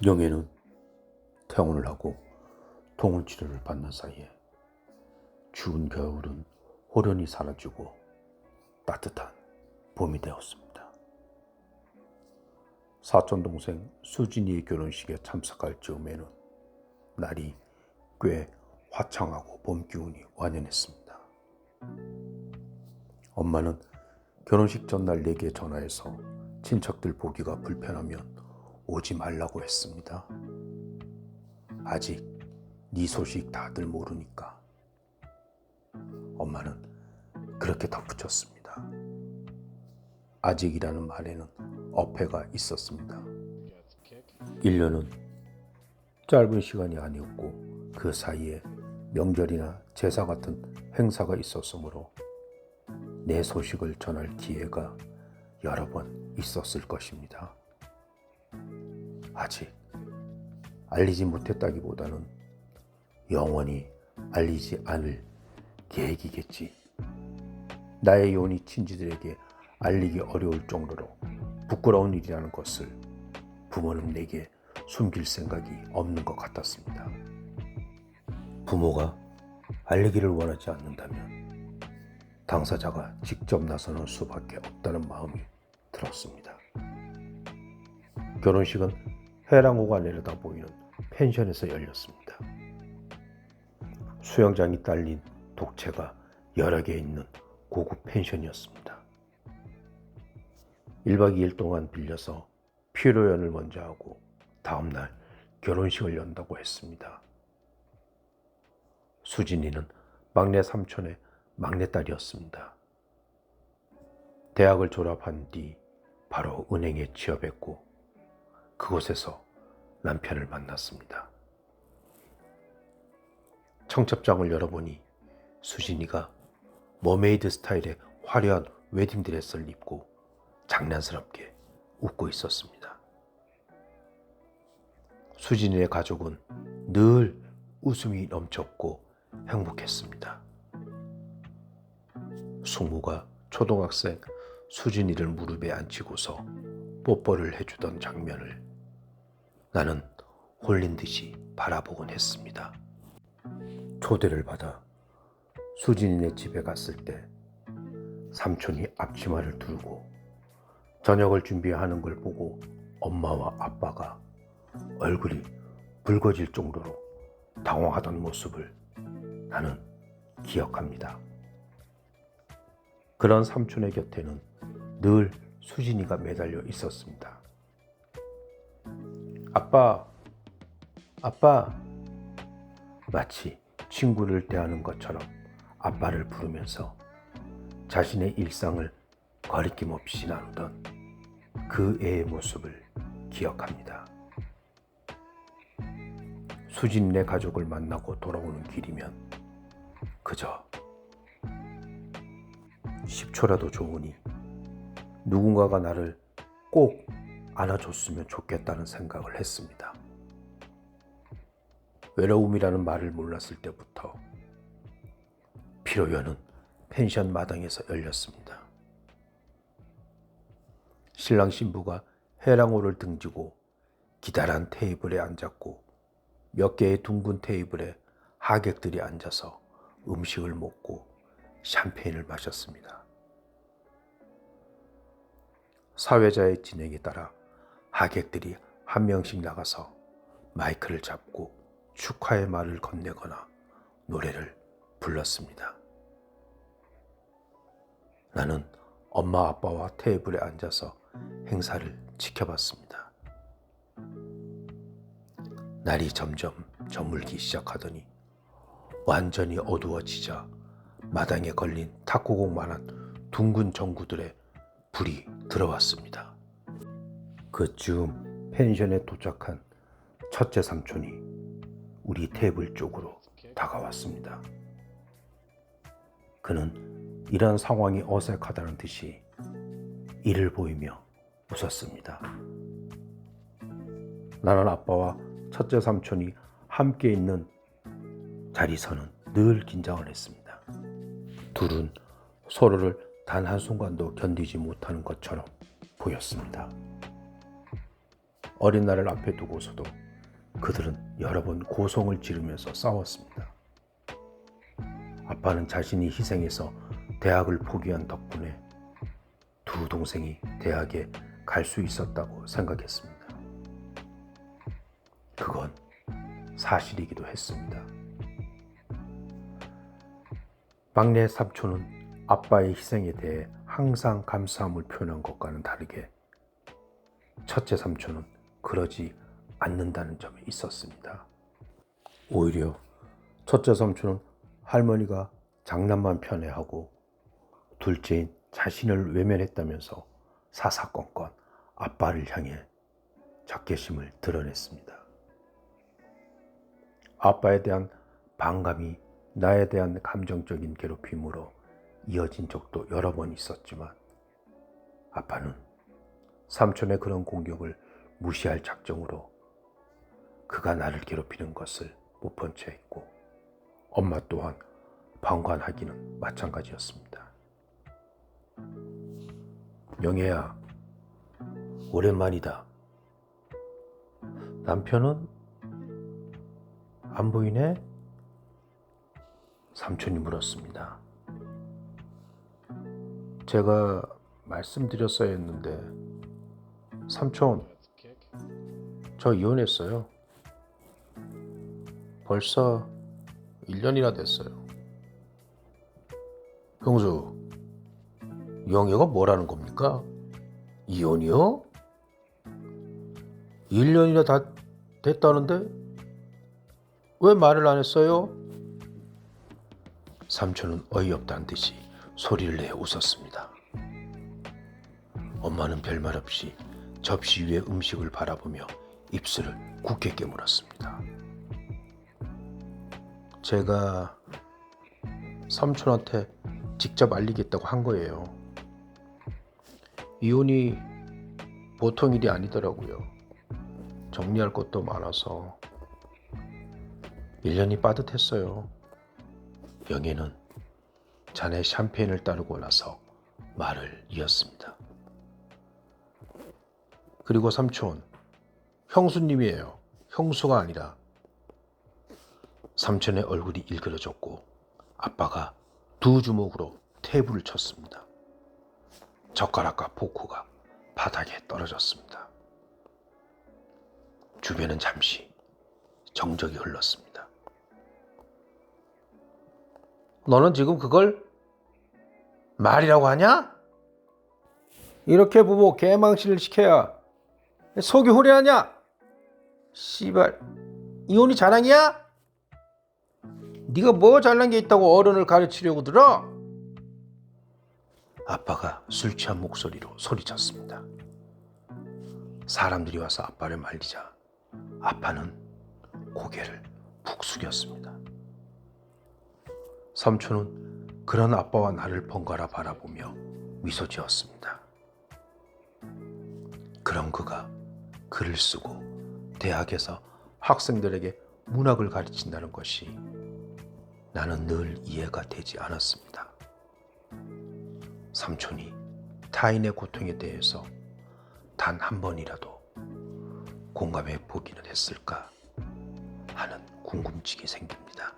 영애는 퇴원을 하고 통원 치료를 받는 사이에 추운 겨울은 호련히 사라지고 따뜻한 봄이 되었습니다. 사촌동생 수진이의 결혼식에 참석할 즈음에는 날이 꽤 화창하고 봄 기운이 완연했습니다. 엄마는 결혼식 전날 내게 전화해서 친척들 보기가 불편하면 오지 말라고 했습니다. 아직 네 소식 다들 모르니까. 엄마는 그렇게 덧붙였습니다. 아직이라는 말에는 어폐가 있었습니다. 1년은 짧은 시간이 아니었고 그 사이에 명절이나 제사 같은 행사가 있었으므로 내 소식을 전할 기회가 여러 번 있었을 것입니다. 아직 알리지 못했다기보다는 영원히 알리지 않을 계획이겠지. 나의 요원이 친지들에게 알리기 어려울 정도로 부끄러운 일이라는 것을 부모는 내게 숨길 생각이 없는 것 같았습니다. 부모가 알리기를 원하지 않는다면 당사자가 직접 나서는 수밖에 없다는 마음이 들었습니다. 결혼식은 해랑호가 내려다 보이는 펜션에서 열렸습니다. 수영장이 딸린 독채가 여러 개 있는 고급 펜션이었습니다. 1박 2일 동안 빌려서 피로연을 먼저 하고 다음날 결혼식을 연다고 했습니다. 수진이는 막내 삼촌의 막내딸이었습니다. 대학을 졸업한 뒤 바로 은행에 취업했고 그곳에서 남편을 만났습니다. 청첩장을 열어보니 수진이가 머메이드 스타일의 화려한 웨딩드레스를 입고 장난스럽게 웃고 있었습니다. 수진이의 가족은 늘 웃음이 넘쳤고 행복했습니다. 숙모가 초등학생 수진이를 무릎에 앉히고서 뽀뽀를 해주던 장면을 나는 홀린 듯이 바라보곤 했습니다. 초대를 받아 수진이네 집에 갔을 때 삼촌이 앞치마를 두르고 저녁을 준비하는 걸 보고 엄마와 아빠가 얼굴이 붉어질 정도로 당황하던 모습을 나는 기억합니다. 그런 삼촌의 곁에는 늘 수진이가 매달려 있었습니다. 아빠, 아빠. 마치 친구를 대하는 것처럼 아빠를 부르면서 자신의 일상을 거리낌 없이 나누던 그 애의 모습을 기억합니다. 수진네 가족을 만나고 돌아오는 길이면 그저 10초라도 좋으니 누군가가 나를 꼭 안아줬으면 좋겠다는 생각을 했습니다. 외로움이라는 말을 몰랐을 때부터 피로연은 펜션 마당에서 열렸습니다. 신랑 신부가 해랑호를 등지고 기다란 테이블에 앉았고 몇 개의 둥근 테이블에 하객들이 앉아서 음식을 먹고 샴페인을 마셨습니다. 사회자의 진행에 따라 하객들이 한 명씩 나가서 마이크를 잡고 축하의 말을 건네거나 노래를 불렀습니다. 나는 엄마 아빠와 테이블에 앉아서 행사를 지켜봤습니다. 날이 점점 저물기 시작하더니 완전히 어두워지자 마당에 걸린 탁구공만한 둥근 전구들의 불이 들어왔습니다. 그쯤 펜션에 도착한 첫째 삼촌이 우리 테이블 쪽으로 다가왔습니다. 그는 이런 상황이 어색하다는 듯이 이를 보이며 웃었습니다. 나는 아빠와 첫째 삼촌이 함께 있는 자리서는 늘 긴장을 했습니다. 둘은 서로를 단 한순간도 견디지 못하는 것처럼 보였습니다. 어린 날을 앞에 두고서도 그들은 여러 번 고성을 지르면서 싸웠습니다. 아빠는 자신이 희생해서 대학을 포기한 덕분에 두 동생이 대학에 갈 수 있었다고 생각했습니다. 그건 사실이기도 했습니다. 막내 삼촌은 아빠의 희생에 대해 항상 감사함을 표현한 것과는 다르게 첫째 삼촌은 그러지 않는다는 점에 있었습니다. 오히려 첫째 삼촌은 할머니가 장난만 편애하고 둘째인 자신을 외면했다면서 사사건건 아빠를 향해 적개심을 드러냈습니다. 아빠에 대한 반감이 나에 대한 감정적인 괴롭힘으로 이어진 적도 여러 번 있었지만 아빠는 삼촌의 그런 공격을 무시할 작정으로 그가 나를 괴롭히는 것을 못 본 채 했고 엄마 또한 방관하기는 마찬가지였습니다. 영애야, 오랜만이다. 남편은 안 보이네? 삼촌이 물었습니다. 제가 말씀드렸어야 했는데 삼촌, 저 이혼했어요. 벌써 1년이나 됐어요. 형수, 영애가 뭐라는 겁니까? 이혼이요? 1년이나 다 됐다는데 왜 말을 안 했어요? 삼촌은 어이없다는 듯이 소리를 내어 웃었습니다. 엄마는 별말 없이 접시 위에 음식을 바라보며 입술을 굳게 깨물었습니다. 제가 삼촌한테 직접 알리겠다고 한 거예요. 이혼이 보통 일이 아니더라고요. 정리할 것도 많아서 1년이 빠듯했어요. 영애는 잔에 샴페인을 따르고 나서 말을 이었습니다. 그리고 삼촌, 형수님이에요. 형수가 아니라. 삼촌의 얼굴이 일그러졌고 아빠가 두 주먹으로 테이블을 쳤습니다. 젓가락과 포크가 바닥에 떨어졌습니다. 주변은 잠시 정적이 흘렀습니다. 너는 지금 그걸 말이라고 하냐? 이렇게 부부 개망신을 시켜야 속이 후련하냐? 씨발, 이혼이 자랑이야? 네가 뭐 잘난 게 있다고 어른을 가르치려고 들어? 아빠가 술 취한 목소리로 소리쳤습니다. 사람들이 와서 아빠를 말리자 아빠는 고개를 푹 숙였습니다. 삼촌은 그런 아빠와 나를 번갈아 바라보며 미소 지었습니다. 그런 그가 글을 쓰고 대학에서 학생들에게 문학을 가르친다는 것이 나는 늘 이해가 되지 않았습니다. 삼촌이 타인의 고통에 대해서 단 한 번이라도 공감해 보기는 했을까 하는 궁금증이 생깁니다.